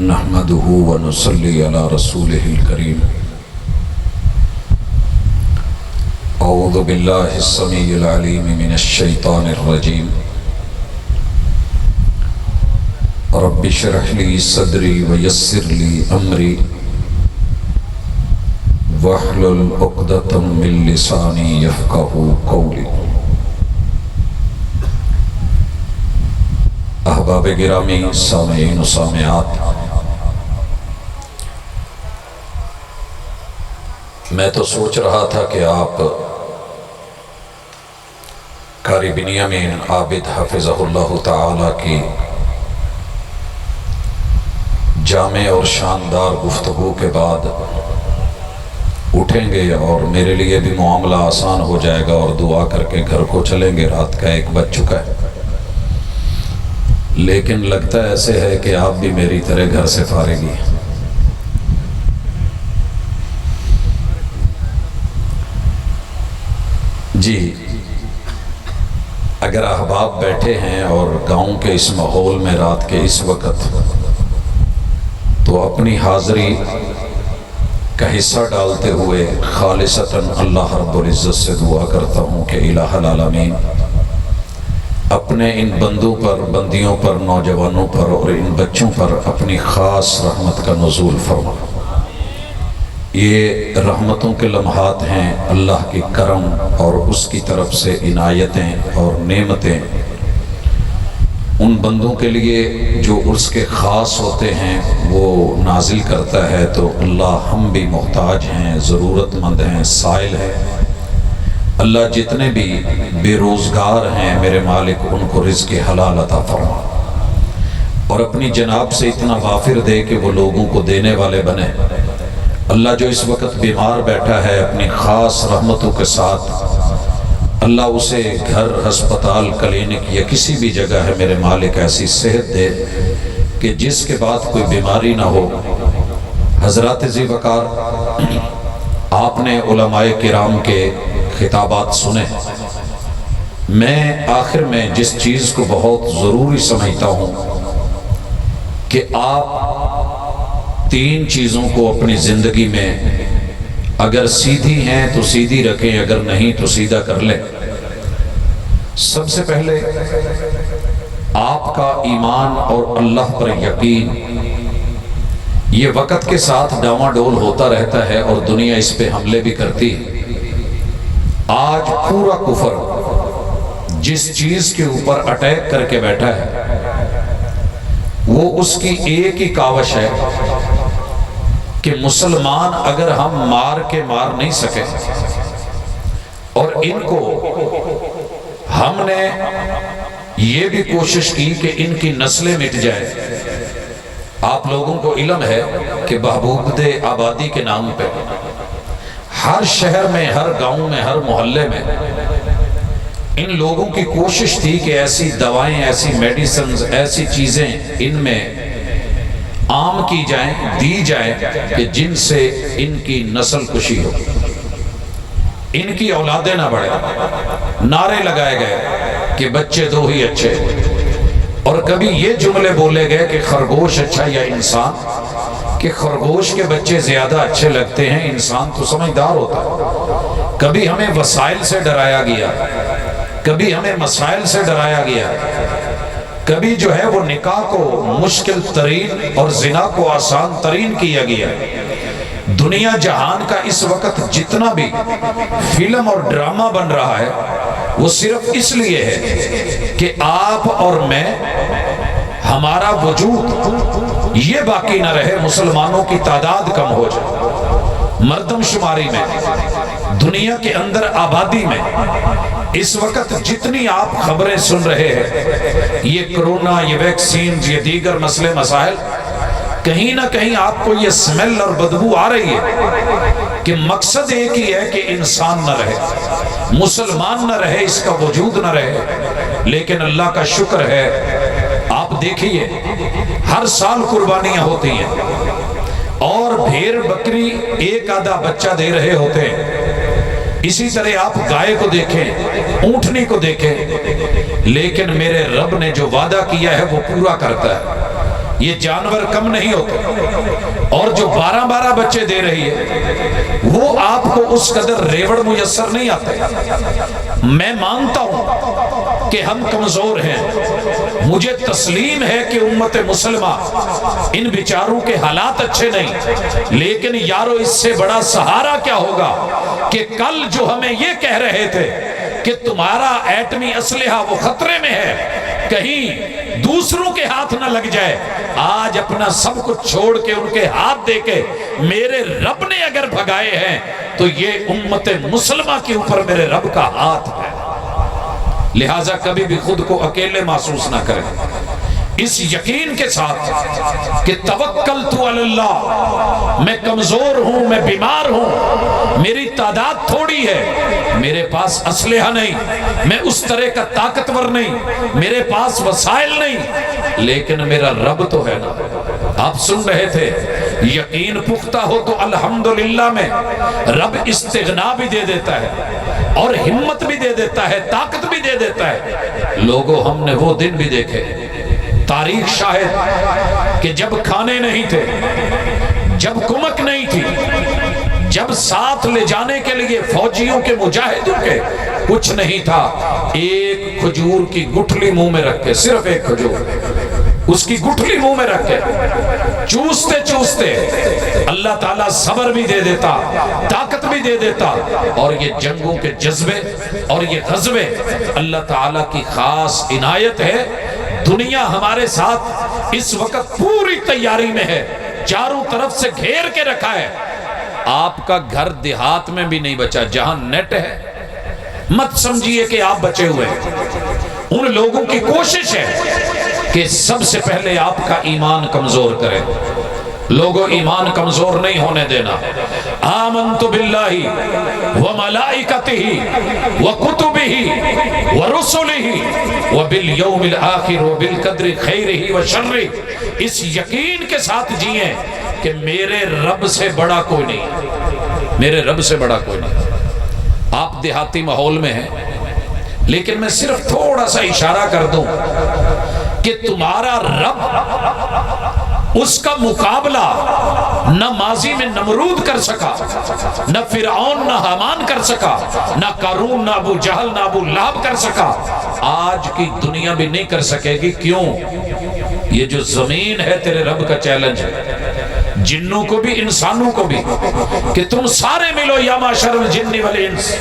نحمده ونصلي على رسوله الكريم أعوذ بالله السميع العليم من الشيطان الرجيم رب اشرح لي صدري ويسر لي أمري واحلل عقدة من لساني يفقهوا قولي۔ احباب گرامی، سامعین و سامعات، میں تو سوچ رہا تھا کہ آپ قاری بنیامین عابد حفظہ اللہ تعالی کی جامع اور شاندار گفتگو کے بعد اٹھیں گے اور میرے لیے بھی معاملہ آسان ہو جائے گا اور دعا کر کے گھر کو چلیں گے۔ رات کا 1 بج چکا ہے، لیکن لگتا ایسے ہے کہ آپ بھی میری طرح گھر سے فارغ ہیں۔ جی، اگر احباب بیٹھے ہیں اور گاؤں کے اس ماحول میں رات کے اس وقت، تو اپنی حاضری کا حصہ ڈالتے ہوئے خالصتاً اللہ رب العزت سے دعا کرتا ہوں کہ الہ العالمین اپنے ان بندوں پر، بندیوں پر، نوجوانوں پر اور ان بچوں پر اپنی خاص رحمت کا نزول فرما۔ یہ رحمتوں کے لمحات ہیں، اللہ کی کرم اور اس کی طرف سے عنایتیں اور نعمتیں ان بندوں کے لیے جو اس کے خاص ہوتے ہیں وہ نازل کرتا ہے۔ تو اللہ، ہم بھی محتاج ہیں، ضرورت مند ہیں، سائل ہیں۔ اللہ جتنے بھی بے روزگار ہیں میرے مالک، ان کو رزق حلال عطا فرما اور اپنی جناب سے اتنا وافر دے کہ وہ لوگوں کو دینے والے بنے۔ اللہ جو اس وقت بیمار بیٹھا ہے، اپنی خاص رحمتوں کے ساتھ اللہ اسے گھر، ہسپتال، کلینک یا کسی بھی جگہ ہے میرے مالک ایسی صحت دے کہ جس کے بعد کوئی بیماری نہ ہو۔ حضرات ذی وقار، آپ نے علماء کرام کے خطابات سنے۔ میں آخر میں جس چیز کو بہت ضروری سمجھتا ہوں کہ آپ 3 چیزوں کو اپنی زندگی میں اگر سیدھی ہیں تو سیدھی رکھیں، اگر نہیں تو سیدھا کر لیں۔ سب سے پہلے آپ کا ایمان اور اللہ پر یقین، یہ وقت کے ساتھ ڈاواڈول ہوتا رہتا ہے اور دنیا اس پہ حملے بھی کرتی ہے۔ آج پورا کفر جس چیز کے اوپر اٹیک کر کے بیٹھا ہے وہ اس کی ایک ہی کاوش ہے کہ مسلمان اگر ہم مار کے مار نہیں سکے اور ان کو ہم نے یہ بھی کوشش کی کہ ان کی نسلیں مٹ جائے۔ آپ لوگوں کو علم ہے کہ بہبود آبادی کے نام پہ ہر شہر میں، ہر گاؤں میں، ہر محلے میں ان لوگوں کی کوشش تھی کہ ایسی دوائیں، ایسی میڈیسنز، ایسی چیزیں ان میں عام کی جائیں، دی جائیں کہ جن سے ان کی نسل کشی ہو، ان کی اولادیں نہ بڑھیں۔ نعرے لگائے گئے کہ بچے 2 ہی اچھے، اور کبھی یہ جملے بولے گئے کہ خرگوش اچھا یا انسان، کہ خرگوش کے بچے زیادہ اچھے لگتے ہیں، انسان تو سمجھدار ہوتا ہے۔ کبھی ہمیں وسائل سے ڈرایا گیا، کبھی ہمیں مسائل سے ڈرایا گیا، کبھی جو ہے وہ نکاح کو مشکل ترین اور زنا کو آسان ترین کیا گیا۔ دنیا جہان کا اس وقت جتنا بھی فلم اور ڈرامہ بن رہا ہے وہ صرف اس لیے ہے کہ آپ اور میں، ہمارا وجود یہ باقی نہ رہے، مسلمانوں کی تعداد کم ہو جائے۔ مردم شماری میں، دنیا کے اندر آبادی میں اس وقت جتنی آپ خبریں سن رہے ہیں، یہ کرونا، یہ ویکسین، یہ دیگر مسئلے مسائل، کہیں نہ کہیں آپ کو یہ سمیل اور بدبو آ رہی ہے کہ مقصد ایک ہی ہے کہ انسان نہ رہے، مسلمان نہ رہے، اس کا وجود نہ رہے۔ لیکن اللہ کا شکر ہے، آپ دیکھیے ہر سال قربانیاں ہوتی ہیں اور بھیڑ بکری ایک آدھا بچہ دے رہے ہوتے ہیں۔ اسی طرح آپ گائے کو دیکھیں، اونٹنی کو دیکھیں، لیکن میرے رب نے جو وعدہ کیا ہے وہ پورا کرتا ہے۔ یہ جانور کم نہیں ہوتے، اور جو 12 بچے دے رہی ہے وہ آپ کو اس قدر ریوڑ میسر نہیں آتے۔ میں مانتا ہوں کہ ہم کمزور ہیں، مجھے تسلیم ہے کہ امت مسلمہ ان بیچاروں کے حالات اچھے نہیں، لیکن یارو اس سے بڑا سہارا کیا ہوگا کہ کل جو ہمیں یہ کہہ رہے تھے کہ تمہارا ایٹمی اسلحہ وہ خطرے میں ہے، کہیں دوسروں کے ہاتھ نہ لگ جائے، آج اپنا سب کچھ چھوڑ کے ان کے ہاتھ دے کے میرے رب نے اگر بھگائے ہیں تو یہ امت مسلمہ کے اوپر میرے رب کا ہاتھ ہے۔ لہٰذا کبھی بھی خود کو اکیلے محسوس نہ کریں، اس یقین کے ساتھ کہ توکلت علی اللہ، میں کمزور ہوں، میں بیمار ہوں، میری تعداد تھوڑی ہے، میرے پاس اسلحہ نہیں، میں اس طرح کا طاقتور نہیں، میرے پاس وسائل نہیں، لیکن میرا رب تو ہے نا۔ آپ سن رہے تھے، یقین پختہ ہو تو الحمدللہ میں رب استغنا بھی دے دیتا ہے اور ہمت بھی دے دیتا ہے، طاقت بھی دے دیتا ہے۔ لوگوں ہم نے وہ دن بھی دیکھے، تاریخ شاہد کہ جب کھانے نہیں تھے، جب کمک نہیں تھی، جب ساتھ لے جانے کے لیے فوجیوں کے مجاہدوں کے کچھ نہیں تھا، ایک کھجور کی گٹھلی منہ میں رکھ کے، صرف ایک کھجور، اس کی گٹھلی منہ میں رکھ کے چوستے چوستے اللہ تعالیٰ صبر بھی دے دیتا، طاقت بھی دے دیتا، اور یہ جنگوں کے جذبے اور یہ غزوے اللہ تعالیٰ کی خاص عنایت ہے۔ دنیا ہمارے ساتھ اس وقت پوری تیاری میں ہے، چاروں طرف سے گھیر کے رکھا ہے۔ آپ کا گھر دیہات میں بھی نہیں بچا، جہاں نیٹ ہے مت سمجھیے کہ آپ بچے ہوئے ہیں۔ ان لوگوں کی کوشش ہے کہ سب سے پہلے آپ کا ایمان کمزور کرے۔ لوگوں ایمان کمزور نہیں ہونے دینا۔ آمنت باللہ وملائکتہ وکتبہ ورسلہ وبالیوم الآخر وبالقدر خیرہ وشرہ، اس یقین کے ساتھ جئیں کہ میرے رب سے بڑا کوئی نہیں، میرے رب سے بڑا کوئی نہیں۔ آپ دیہاتی ماحول میں ہیں، لیکن میں صرف تھوڑا سا اشارہ کر دوں کہ تمہارا رب، اس کا مقابلہ نہ ماضی میں نمرود کر سکا، نہ فرعون نہ حامان کر سکا، نہ قارون نہ ابو جہل نہ ابو لہب کر سکا، آج کی دنیا بھی نہیں کر سکے گی۔ کیوں؟ یہ جو زمین ہے تیرے رب کا چیلنج ہے، جنوں کو بھی انسانوں کو بھی، کہ تم سارے ملو یا معشر الجن والانس،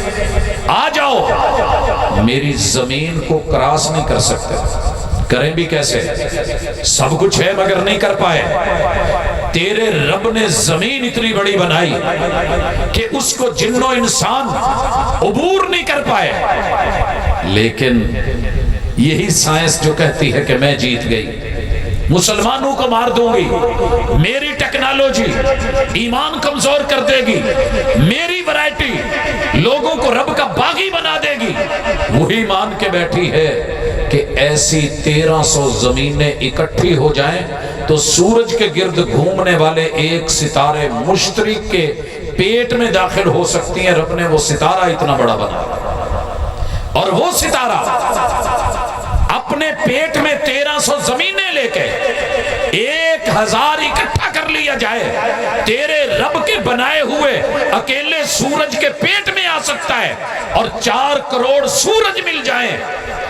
آ جاؤ، میری زمین کو کراس نہیں کر سکتے۔ کریں بھی کیسے؟ سب کچھ ہے مگر نہیں کر پائے۔ تیرے رب نے زمین اتنی بڑی بنائی کہ اس کو جن و انسان عبور نہیں کر پائے، لیکن یہی سائنس جو کہتی ہے کہ میں جیت گئی، مسلمانوں کو مار دوں گی، میری ٹیکنالوجی ایمان کمزور کر دے گی، میری ورائٹی لوگوں کو رب کا باغی بنا دے گی، وہی مان کے بیٹھی ہے کہ ایسی 1300 زمینیں اکٹھی ہو جائیں تو سورج کے گرد گھومنے والے ایک ستارے مشتری کے پیٹ میں داخل ہو سکتی ہیں۔ رب نے وہ ستارہ اتنا بڑا بنا، اور وہ ستارہ اپنے پیٹ میں 1300 زمینیں لے کے 1000 اکٹھا کر لیا جائے، تیرے رب کے بنائے ہوئے اکیلے سورج کے پیٹ میں آ سکتا ہے، اور 4 کروڑ سورج مل جائیں،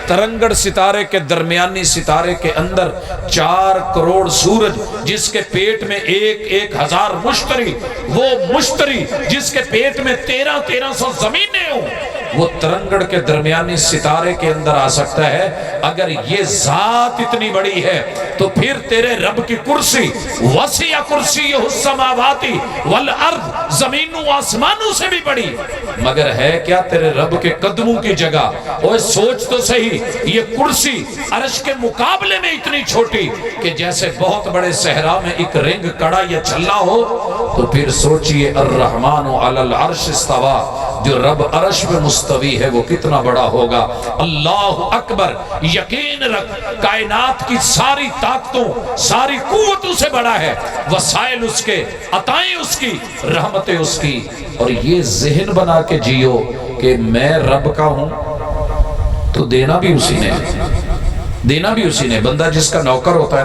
ترنگڑ ستارے کے درمیانی ستارے کے اندر 4 کروڑ سورج، جس کے پیٹ میں 1000 مشتری، وہ مشتری جس کے پیٹ میں 1300 زمینیں ہوں، وہ ترنگڑ کے درمیانی ستارے کے اندر آ سکتا ہے۔ اگر یہ ذات اتنی بڑی ہے تو پھر تیرے رب کی کرسی وسیع کرسی السماوات والارض، زمینوں آسمانوں سے بھی بڑی، مگر ہے کیا تیرے رب کے قدموں کی جگہ؟ اوہ سوچ تو صحیح، یہ کرسی عرش کے مقابلے میں اتنی چھوٹی کہ جیسے بہت بڑے صحرا میں ایک رنگ کڑا یا چھلا ہو، تو پھر سوچئے الرحمن علی العرش استوى، جو رب عرش میں مستوی ہے وہ کتنا بڑا ہوگا۔ اللہ اکبر، یقین رکھ، کائنات کی ساری طاقتوں ساری قوتوں سے بڑا ہے، وسائل اس کے، عطائیں اس کی، رحمتیں اس کی، اور یہ ذہن بنا کے جیو کہ میں رب کا ہوں تو دینا بھی اسی نے، دینا بھی اسی نے. بندہ جس کا نوکر ہوتا ہے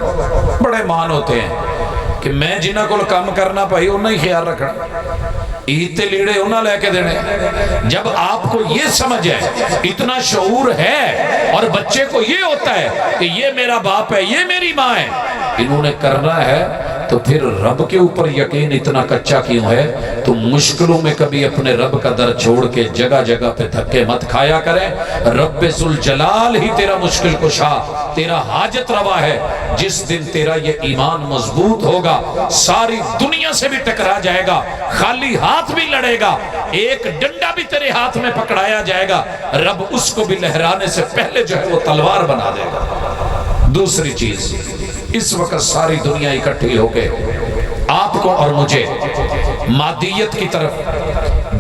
بڑے مان ہوتے ہیں کہ میں جنہ کو کام کرنا پائی انہیں ہی خیال رکھنا, عید تے لیڑے انہاں لے کے دینے. جب آپ کو یہ سمجھ ہے, اتنا شعور ہے, اور بچے کو یہ ہوتا ہے کہ یہ میرا باپ ہے, یہ میری ماں ہے, انہوں نے کرنا ہے, تو پھر رب کے اوپر یقین اتنا کچا کیوں ہے؟ تو مشکلوں میں کبھی اپنے رب کا در چھوڑ کے جگہ جگہ پہ دھکے مت کھایا کریں. رب ذوالجلال ہی تیرا مشکل کشا, تیرا حاجت روا ہے. جس دن تیرا یہ ایمان مضبوط ہوگا, ساری دنیا سے بھی ٹکرا جائے گا, خالی ہاتھ بھی لڑے گا, ایک ڈنڈا بھی تیرے ہاتھ میں پکڑایا جائے گا, رب اس کو بھی لہرانے سے پہلے جو ہے وہ تلوار بنا دے گا. دوسری چیز, اس وقت ساری دنیا اکٹھی ہو کے آپ کو اور مجھے مادیت کی طرف,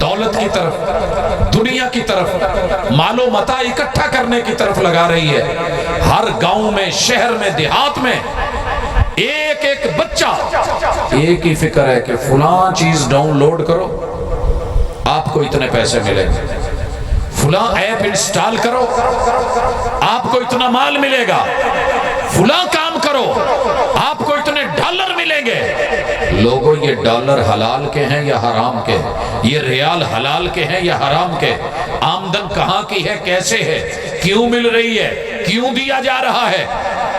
دولت کی طرف, دنیا کی طرف, مال و متاع اکٹھا کرنے کی طرف لگا رہی ہے. ہر گاؤں میں, شہر میں, دیہات میں ایک ایک بچہ ایک ہی فکر ہے کہ فلاں چیز ڈاؤن لوڈ کرو آپ کو اتنے پیسے ملے گا, فلاں ایپ انسٹال کرو آپ کو اتنا مال ملے گا, فلاں کام کرو آپ کو اتنے ڈالر ملیں گے. لوگوں, یہ ڈالر حلال کے ہیں یا حرام کے ہیں؟ یہ ریال حلال کے ہیں یا حرام کے؟ آمدن کہاں کی ہے, کیسے ہے, کیوں مل رہی ہے, کیوں دیا جا رہا ہے؟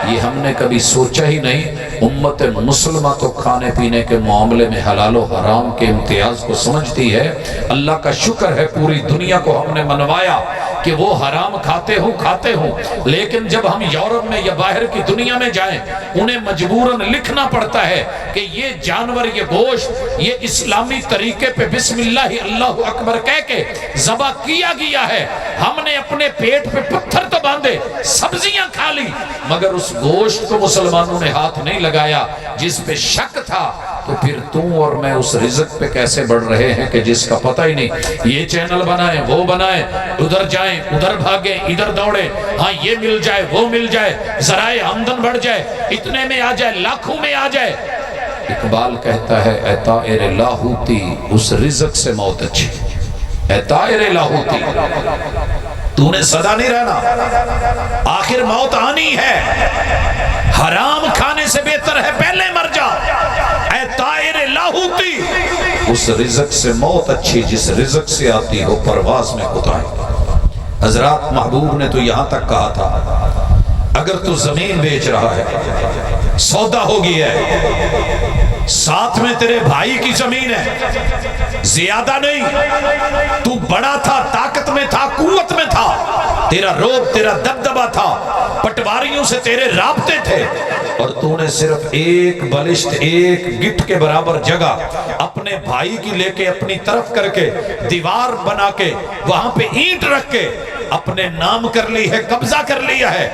یہ ہم نے کبھی سوچا ہی نہیں. امت مسلمہ تو کھانے پینے کے معاملے میں حلال و حرام کے امتیاز کو سمجھتی ہے. اللہ کا شکر ہے پوری دنیا کو ہم نے منوایا کہ وہ حرام کھاتے ہوں, لیکن جب ہم یورپ میں یا باہر کی دنیا میں جائیں انہیں مجبوراً لکھنا پڑتا ہے کہ یہ جانور, یہ گوشت, یہ اسلامی طریقے پہ بسم اللہ اللہ اکبر کہہ کے ذبح کیا گیا ہے. ہم نے اپنے پیٹ پہ پتھر تو باندھے, سبزیاں کھا لی, مگر اس گوشت کو مسلمانوں نے ہاتھ نہیں لگایا. جس پہ شک تھا تو پھر تم اور میں اس رزق پہ کیسے بڑھ رہے ہیں کہ جس کا پتہ ہی نہیں. یہ چینل بنائیں, وہ بنائیں, ادھر جائیں, ادھر بھاگیں, ادھر دوڑیں, ہاں یہ مل جائے, وہ مل جائے, ذرائع آمدن بڑھ جائے, اتنے میں آ جائے, لاکھوں میں آ جائے. اقبال کہتا ہے اے طائر لاہوتی, اس رزق سے موت اچھی. اے طائر لاہوتی, تو نے صدا نہیں رہنا, آخر موت آنی ہے. حرام کھانے سے بہتر ہے پہلے مر جا. اے طائر لاہوتی, اس رزق سے موت اچھی جس رزق سے آتی ہو پرواز میں کوتاہی. حضرات, محبوب نے تو یہاں تک کہا تھا اگر تو زمین بیچ رہا ہے, سودا ہو گیا ہے, ساتھ میں تیرے بھائی کی زمین ہے, زیادہ نہیں, تو بڑا تھا, طاقت میں تھا, قوت میں تھا, تیرا روب, تیرا دبدبہ تھا, پٹواریوں سے تیرے رابطے تھے, اور تو نے صرف ایک بلشت, ایک گٹ کے برابر جگہ اپنے بھائی کی لے کے اپنی طرف کر کے دیوار بنا کے وہاں پہ اینٹ رکھ کے اپنے نام کر لی ہے, قبضہ کر لیا ہے.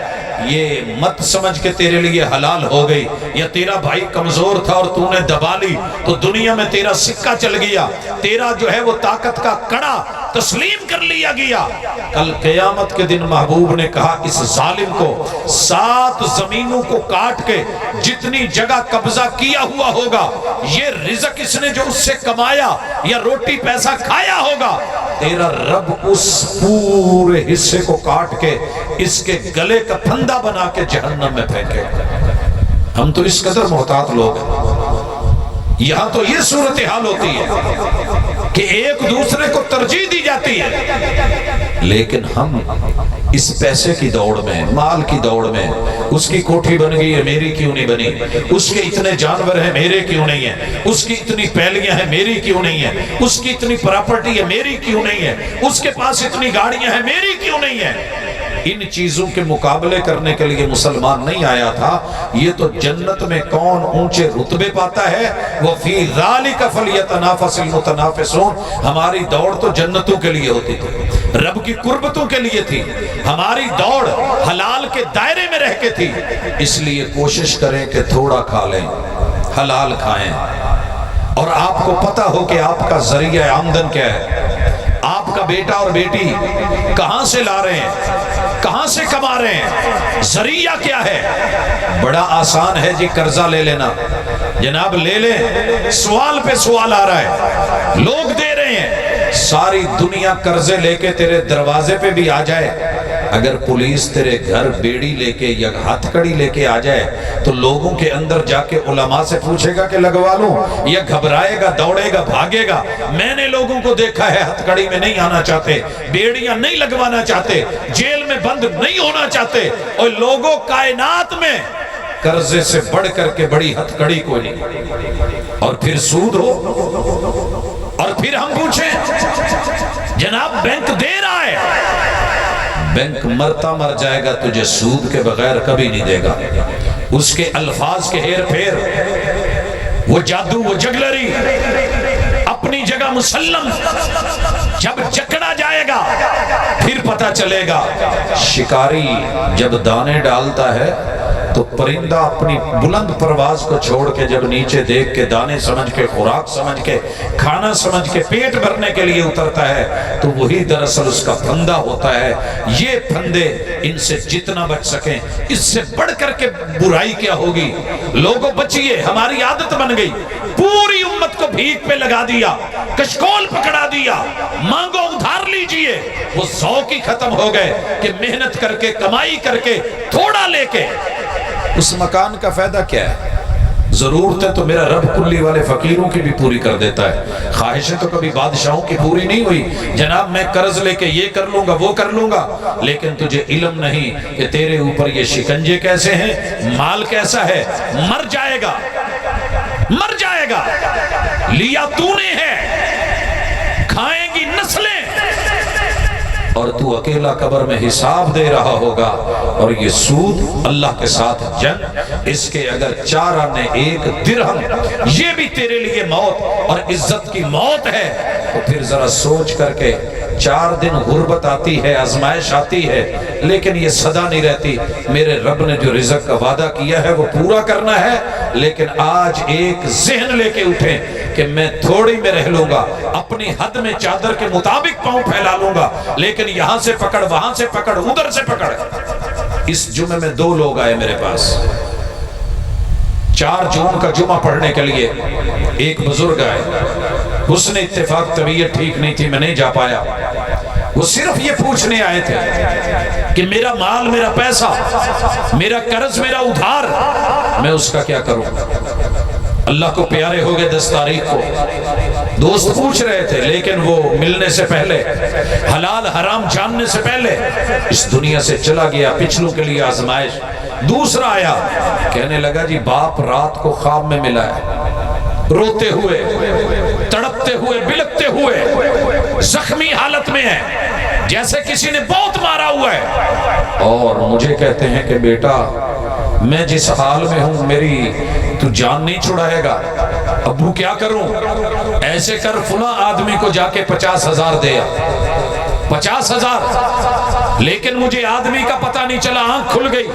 یہ مت سمجھ کے تیرے لیے حلال ہو گئی, یا تیرا بھائی کمزور تھا اور تو نے دبا لی تو دنیا میں تیرا سکہ چل گیا, تیرا جو ہے وہ طاقت کا کڑا تسلیم کر لیا گیا. کل قیامت کے دن محبوب نے کہا اس ظالم کو 7 زمینوں کو کاٹ کے جتنی جگہ قبضہ کیا ہوا ہوگا, یہ رزق اس نے جو اس سے کمایا یا روٹی پیسہ کھایا ہوگا, تیرا رب اس پورے حصے کو کاٹ کے اس کے گلے کا پھندا بنا کے جہنم میں پھینکے. ہم تو اس قدر محتاط لوگ ہیں. یہاں تو یہ صورتحال ہوتی ہے کہ ایک دوسرے کو ترجیح دی جاتی ہے, لیکن ہم اس پیسے کی دوڑ میں, مال کی دوڑ میں, اس کی کوٹھی بن گئی ہے میری کیوں نہیں بنی, اس کے اتنے جانور ہیں میرے کیوں نہیں ہیں, اس کی اتنی پیلیاں ہیں میری کیوں نہیں ہیں, اس کی اتنی پراپرٹی ہے میری کیوں نہیں ہے, اس کے پاس اتنی گاڑیاں ہیں میری کیوں نہیں ہیں. ان چیزوں کے مقابلے کرنے کے لیے مسلمان نہیں آیا تھا. یہ تو جنت میں کون اونچے رتبے پاتا ہے, وَفِي ذَلِكَ فَلْيَتَنَافَسِ الْمُتَنَافِسُونَ. ہماری دوڑ تو جنتوں کے لیے ہوتی تھی, رب کی قربتوں کے لیے تھی, ہماری دوڑ حلال کے دائرے میں رہ کے تھی. اس لیے کوشش کریں کہ تھوڑا کھا لیں, حلال کھائیں, اور آپ کو پتہ ہو کہ آپ کا ذریعہ آمدن کیا ہے, آپ کا بیٹا اور بیٹی کہاں سے لا رہے ہیں, کہاں سے کما رہے ہیں, ذریعہ کیا ہے. بڑا آسان ہے جی قرضہ لے لینا, جناب لے لیں, سوال پہ سوال آ رہا ہے, لوگ دے رہے ہیں. ساری دنیا قرضے لے کے تیرے دروازے پہ بھی آ جائے, اگر پولیس تیرے گھر بیڑی لے کے یا ہتھ کڑی لے کے آ جائے تو لوگوں کے اندر جا کے علماء سے پوچھے گا کہ لگوا لوں، یا گھبرائے گا، دوڑے گا، بھاگے گا؟ میں نے لوگوں کو دیکھا ہے ہتھ کڑی میں نہیں آنا چاہتے، بیڑیاں نہیں لگوانا چاہتے، جیل میں بند نہیں ہونا چاہتے، اور لوگوں کائنات میں قرضے سے بڑھ کر کے بڑی ہتھ کڑی کوئی نہیں، اور پھر سود ہو، اور پھر ہم پوچھیں جناب بینک دے رہا ہے، بینک مرتا مر جائے گا تجھے سود کے بغیر کبھی نہیں دے گا، اس کے الفاظ کے ہیر پھیر، وہ جادو، وہ جگلری اپنی جگہ مسلم، جب جکڑا جائے گا پھر پتہ چلے گا۔ شکاری جب دانے ڈالتا ہے تو پرندہ اپنی بلند پرواز کو چھوڑ کے جب نیچے دیکھ کے دانے سمجھ کے، خوراک سمجھ کے، کھانا سمجھ کے، پیٹ بھرنے کے لیے اترتا ہے تو وہی دراصل اس کا پھندا ہوتا ہے۔ یہ پھندے ان سے جتنا بچ سکیں، اس سے بڑھ کر کے برائی کیا ہوگی؟ لوگوں بچیے، ہماری عادت بن گئی، پوری امت کو بھیک پہ لگا دیا، کشکول پکڑا دیا، مانگو ادھار لیجئے، وہ ذوق ہی ختم ہو گئے کہ محنت کر کے، کمائی کر کے، تھوڑا لے کے اس مکان کا فائدہ کیا ہے؟ ضرورتیں تو میرا رب کلی والے فقیروں کی بھی پوری کر دیتا ہے، خواہشیں تو کبھی بادشاہوں کی پوری نہیں ہوئی۔ جناب میں قرض لے کے یہ کر لوں گا، وہ کر لوں گا، لیکن تجھے علم نہیں کہ تیرے اوپر یہ شکنجے کیسے ہیں، مال کیسا ہے، مر جائے گا، مر جائے گا، لیا تو نے ہے، کھائیں گی نسلیں، اور تو اکیلا قبر میں حساب دے رہا ہوگا۔ اور یہ سود اللہ کے ساتھ جنگ، اس کے اگر 4 آنے 1 درہم، یہ بھی تیرے لیے موت اور عزت کی موت ہے، تو پھر ذرا سوچ کر کے 4 دن غربت آتی ہے، آزمائش آتی ہے، لیکن یہ سدا نہیں رہتی۔ میرے رب نے جو رزق کا وعدہ کیا ہے وہ پورا کرنا ہے، لیکن آج ایک ذہن لے کے اٹھیں کہ میں تھوڑی میں رہ لوں گا، اپنی حد میں چادر کے مطابق پاؤں پھیلا لوں گا، لیکن یہاں سے پکڑ، وہاں سے پکڑ، ادھر سے پکڑ۔ اس جمعے میں 2 لوگ آئے میرے پاس، 4 جون کا جمعہ پڑھنے کے لیے، ایک بزرگ آئے، حسن اتفاق طبیعت ٹھیک نہیں تھی، میں نہیں جا پایا، وہ صرف یہ پوچھنے آئے تھے کہ میرا مال، میرا پیسہ، میرا قرض، میرا ادھار، میں اس کا کیا کروں؟ اللہ کو پیارے ہو گئے 10 تاریخ کو، دوست پوچھ رہے تھے، لیکن وہ ملنے سے پہلے، حلال حرام جاننے سے پہلے اس دنیا سے چلا گیا۔ پچھلوں کے لیے آزمائش۔ دوسرا آیا، کہنے لگا جی باپ رات کو خواب میں ملا ہے، روتے ہوئے، تڑپتے ہوئے، بلکتے ہوئے، زخمی حالت میں ہے، جیسے کسی نے بہت مارا ہوا ہے، اور مجھے کہتے ہیں کہ بیٹا میں جس حال میں ہوں میری تو جان نہیں چھڑائے گا، ابو کیا کروں؟ ایسے کر فلاں آدمی کو جا کے 50,000 دے، 50,000، لیکن مجھے آدمی کا پتہ نہیں چلا، آنکھ کھل گئی،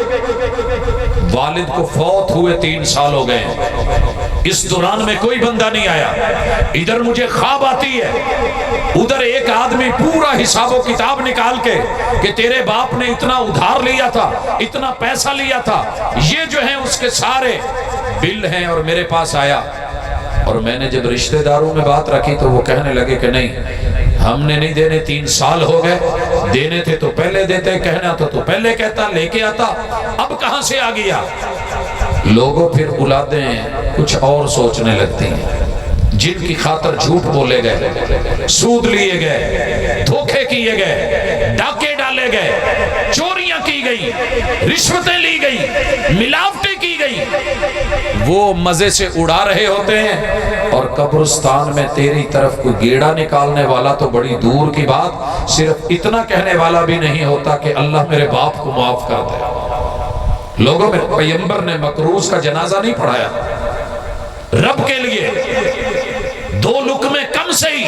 والد کو فوت ہوئے 3 سال ہو گئے، اس دوران میں کوئی بندہ نہیں آیا، ادھر مجھے خواب آتی ہے، ادھر ایک آدمی پورا حساب و کتاب نکال کے کہ تیرے باپ نے اتنا ادھار لیا تھا، اتنا پیسہ لیا تھا، یہ جو ہیں اس کے سارے بل ہیں، اور میرے پاس آیا، اور میں نے جب رشتہ داروں میں بات رکھی تو وہ کہنے لگے کہ نہیں ہم نے نہیں دینے، 3 سال ہو گئے، دینے تھے تو پہلے دیتے، کہنا تو پہلے کہتا، لے کے آتا، اب کہاں سے آ گیا؟ لوگوں پھر اولادیں کچھ اور سوچنے لگتی ہیں، جن کی خاطر جھوٹ بولے گئے، سود لیے گئے، دھوکے کیے گئے، ڈاکے ڈالے گئے، چوریاں کی گئی، رشوتیں لی گئی، ملاوٹیں کی گئی، وہ مزے سے اڑا رہے ہوتے ہیں، اور قبرستان میں تیری طرف کوئی گیڑا نکالنے والا تو بڑی دور کی بات، صرف اتنا کہنے والا بھی نہیں ہوتا کہ اللہ میرے باپ کو معاف کر دے۔ لوگوں میں پیغمبر نے مکروز کا جنازہ نہیں پڑھایا، رب کے لیے 2 لقمے کم سے ہی،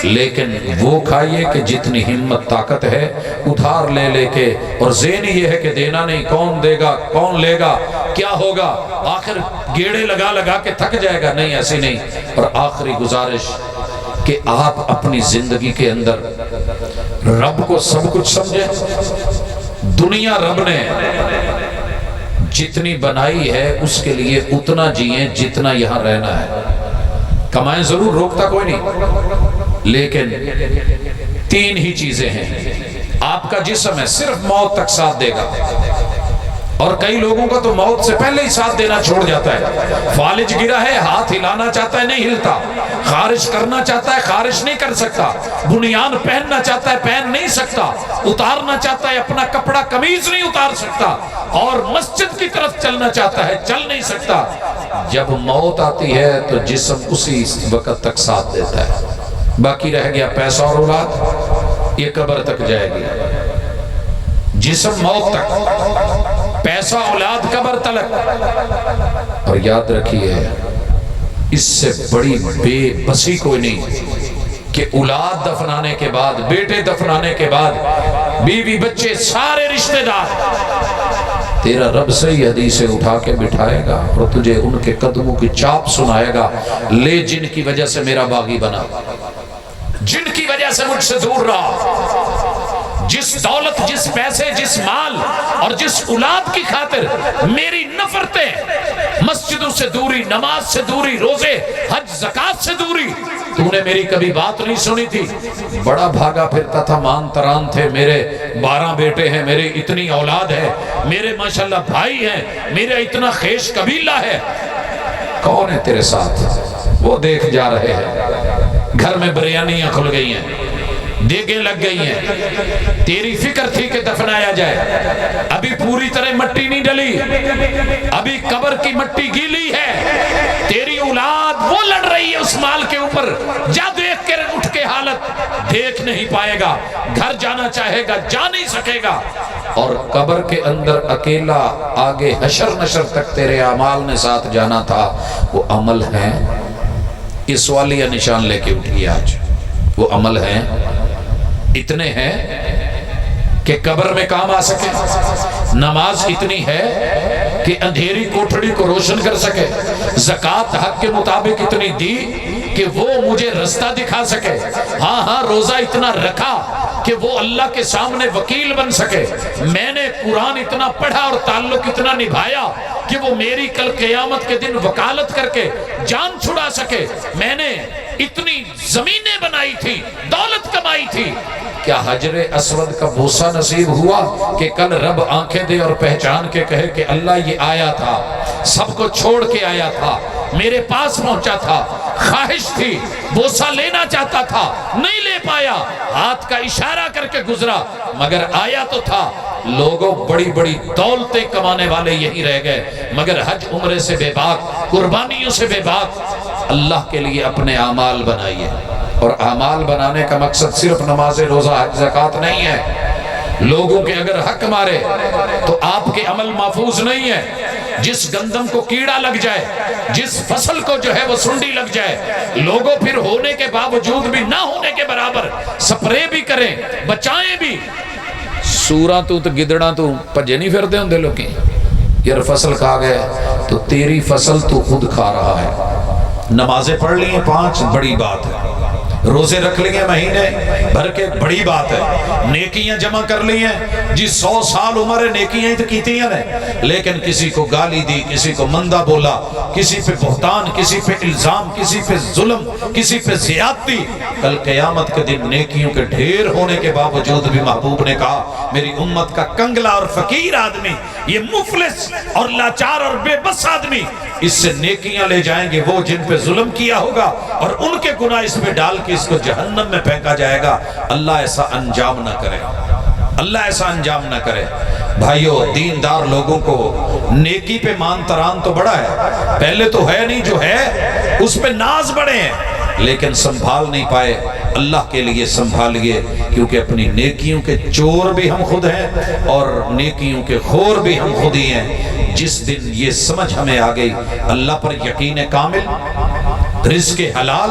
لیکن وہ کھائیے کہ جتنی ہمت طاقت ہے، ادھار لے لے کے، اور ذہن یہ ہے کہ دینا نہیں، کون دے گا، کون لے گا، کیا ہوگا، آخر گیڑے لگا لگا کے تھک جائے گا، نہیں ایسی نہیں۔ اور آخری گزارش کہ آپ اپنی زندگی کے اندر رب کو سب کچھ سمجھیں، دنیا رب نے جتنی بنائی ہے اس کے لیے اتنا جئیں جتنا یہاں رہنا ہے، کمائیں ضرور، روکتا کوئی نہیں، لیکن 3 ہی چیزیں ہیں، آپ کا جسم ہے صرف موت تک ساتھ دے گا، اور کئی لوگوں کا تو موت سے پہلے ہی ساتھ دینا چھوڑ جاتا ہے۔ فالج گرا ہے، ہاتھ ہلانا چاہتا ہے نہیں ہلتا، خارش کرنا چاہتا ہے خارش نہیں کر سکتا، بنیان پہننا چاہتا ہے پہن نہیں سکتا، اتارنا چاہتا ہے اپنا کپڑا قمیض نہیں اتار سکتا، اور مسجد کی طرف چلنا چاہتا ہے چل نہیں سکتا۔ جب موت آتی ہے تو جسم اسی وقت تک ساتھ دیتا ہے، باقی رہ گیا پیسہ اور اولاد، یہ قبر تک جائے گی۔ جسم موت تک، پیسہ اولاد قبر تلک۔ اور یاد رکھیے اس سے بڑی بے بسی کوئی نہیں کہ اولاد دفنانے کے بعد، بیٹے دفنانے کے بعد، بیوی بچے سارے رشتہ دار تیرا رب صحیح حدیث سے اٹھا کے بٹھائے گا اور تجھے ان کے قدموں کی چاپ سنائے گا، لے جن کی وجہ سے میرا باغی بنا، جن کی وجہ سے مجھ سے دور رہا، جس دولت، جس پیسے، جس مال اور جس اولاد کی خاطر میری نفرتیں، مسجدوں سے دوری، نماز سے دوری، روزے حج زکوٰۃ سے دوری، تو نے میری کبھی بات نہیں سنی تھی، بڑا بھاگا پھرتا تھا، مان تران تھے، میرے 12 بیٹے ہیں، میرے اتنی اولاد ہے، میرے ماشاءاللہ بھائی ہیں، میرا اتنا خیش قبیلہ ہے، کون ہے تیرے ساتھ؟ وہ دیکھ جا رہے ہیں، گھر میں بریانیاں کھل گئی ہیں، دیگیں لگ گئی ہیں، تیری فکر تھی کہ دفنایا جائے، ابھی پوری طرح مٹی نہیں ڈلی، ابھی قبر کی مٹی گیلی ہے، تیری اولاد وہ لڑ رہی ہے اس مال کے اوپر، جا دیکھ کے اٹھ کے حالت دیکھ نہیں پائے گا، گھر جانا چاہے گا جا نہیں سکے گا، اور قبر کے اندر اکیلا آگے حشر نشر تک تیرے اعمال نے ساتھ جانا تھا، وہ عمل ہے، یہ سوالیہ نشان لے کے اٹھیے آج، وہ عمل ہے، اتنے ہیں کہ قبر میں کام آ سکے، نماز اتنی ہے کہ اندھیری کوٹھڑی کو روشن کر سکے، زکوٰۃ حق کے مطابق اتنی دی کہ وہ مجھے رستہ دکھا سکے، ہاں روزہ اتنا رکھا کہ وہ اللہ کے سامنے وکیل بن سکے، میں نے قرآن اتنا پڑھا اور تعلق اتنا نبھایا کہ وہ میری کل قیامت کے دن وکالت کر کے جان چھڑا سکے، میں نے اتنی زمینیں بنائی تھی، دولت کمائی تھی، کیا حجر اسود کا بوسہ نصیب ہوا کہ کل رب آنکھیں دے اور پہچان کے کہے کہ اللہ یہ آیا تھا، سب کو چھوڑ کے آیا تھا، میرے پاس پہنچا تھا، خواہش تھی، بوسہ لینا چاہتا تھا، نہیں لے پایا، ہاتھ کا اشارہ کر کے گزرا، مگر آیا تو تھا۔ لوگوں بڑی بڑی دولتیں کمانے والے یہی رہ گئے، مگر حج عمرے سے بے باک، قربانیوں سے بے باک۔ اللہ کے لیے اپنے اعمال بنائیے، اور اعمال بنانے کا مقصد صرف نماز، روزہ، حج، زکوٰۃ نہیں ہے۔ لوگوں کے اگر حق مارے تو آپ کے عمل محفوظ نہیں ہے۔ جس گندم کو کیڑا لگ جائے، جس فصل کو جو ہے وہ سنڈی لگ جائے، لوگوں پھر ہونے کے باوجود بھی نہ ہونے کے برابر سپرے بھی کریں، بچائیں بھی۔ سوراں تو گدڑاں تو پجے نہیں پھرتے ہوں دے لوگیں، یار فصل کھا گئے تو تیری فصل تو خود کھا رہا ہے۔ نمازیں پڑھ لی ہیں 5، بڑی بات ہے، روزے رکھ لیے مہینے بھر کے، بڑی بات ہے، نیکیاں جمع کر لی ہیں جی، 100 سال عمر نیکیاں ہی تو کیتی ہیں، لیکن کسی کو گالی دی، کسی کو مندہ بولا، کسی پہ بہتان، کسی پہ الزام، کسی پہ ظلم، کسی پہ زیادتی، کل قیامت کے دن نیکیوں کے ڈھیر ہونے کے باوجود بھی محبوب نے کہا میری امت کا کنگلا اور فقیر آدمی، یہ مفلس اور لاچار اور بے بس آدمی، اس سے نیکیاں لے جائیں گے وہ جن پہ ظلم کیا ہوگا، اور ان کے گناہ اس میں ڈال کے اس کو جہنم میں پھینکا جائے گا۔ اللہ ایسا انجام نہ کرے، اللہ ایسا انجام نہ کرے۔ بھائیو، دیندار لوگوں کو نیکی پہ مان تران تو بڑا ہے، پہلے تو ہے نہیں، جو ہے اس پہ ناز بڑے ہیں، لیکن سنبھال نہیں پائے۔ اللہ کے لیے سنبھالیے، کیونکہ اپنی نیکیوں کے چور بھی ہم خود ہیں اور نیکیوں کے خور بھی ہم خود ہی ہیں۔ جس دن یہ سمجھ ہمیں آ گئی، اللہ پر یقین کامل، رزق حلال،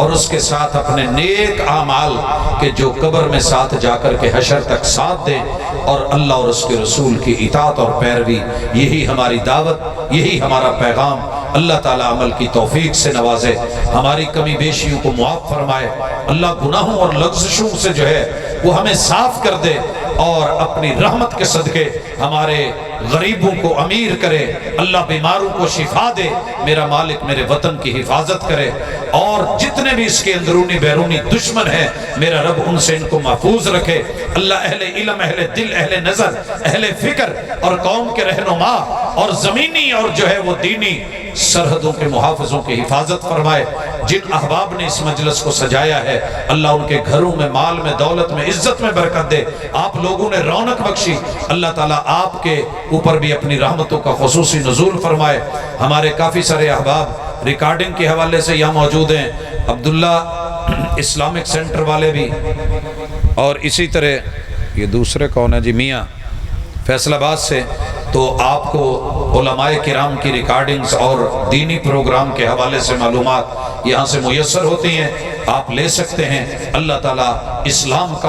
اور اس کے ساتھ اپنے نیک اعمال کہ جو قبر میں ساتھ جا کر کے حشر تک ساتھ دے، اور اللہ اور اس کے رسول کی اطاعت اور پیروی، یہی ہماری دعوت، یہی ہمارا پیغام۔ اللہ تعالیٰ عمل کی توفیق سے نوازے، ہماری کمی بیشیوں کو معاف فرمائے، اللہ گناہوں اور لغزشوں سے جو ہے وہ ہمیں صاف کر دے، اور اپنی رحمت کے صدقے ہمارے غریبوں کو امیر کرے، اللہ بیماروں کو شفا دے، میرا مالک میرے وطن کی حفاظت کرے، اور جتنے بھی اس کے اندرونی بیرونی دشمن ہیں میرا رب ان سے ان کو محفوظ رکھے۔ اللہ اہل علم، اہل دل، اہل نظر، اہل فکر اور قوم کے رہنما اور زمینی اور جو ہے وہ دینی سرحدوں کے محافظوں کی حفاظت فرمائے۔ جن احباب نے اس مجلس کو سجایا ہے اللہ ان کے گھروں میں، مال میں، دولت میں، عزت میں برکت دے۔ آپ لوگوں نے رونق بخشی، اللہ تعالیٰ آپ کے اوپر بھی اپنی رحمتوں کا خصوصی نزول فرمائے۔ ہمارے کافی سارے احباب ریکارڈنگ کے حوالے سے یہاں موجود ہیں، عبداللہ اسلامک سینٹر والے بھی، اور اسی طرح یہ دوسرے کون ہے جی، میاں فیصل آباد سے۔ تو آپ کو علماء کرام کی ریکارڈنگز اور دینی پروگرام کے حوالے سے معلومات یہاں سے میسر ہوتی ہیں، آپ لے سکتے ہیں۔ اللہ تعالیٰ اسلام کا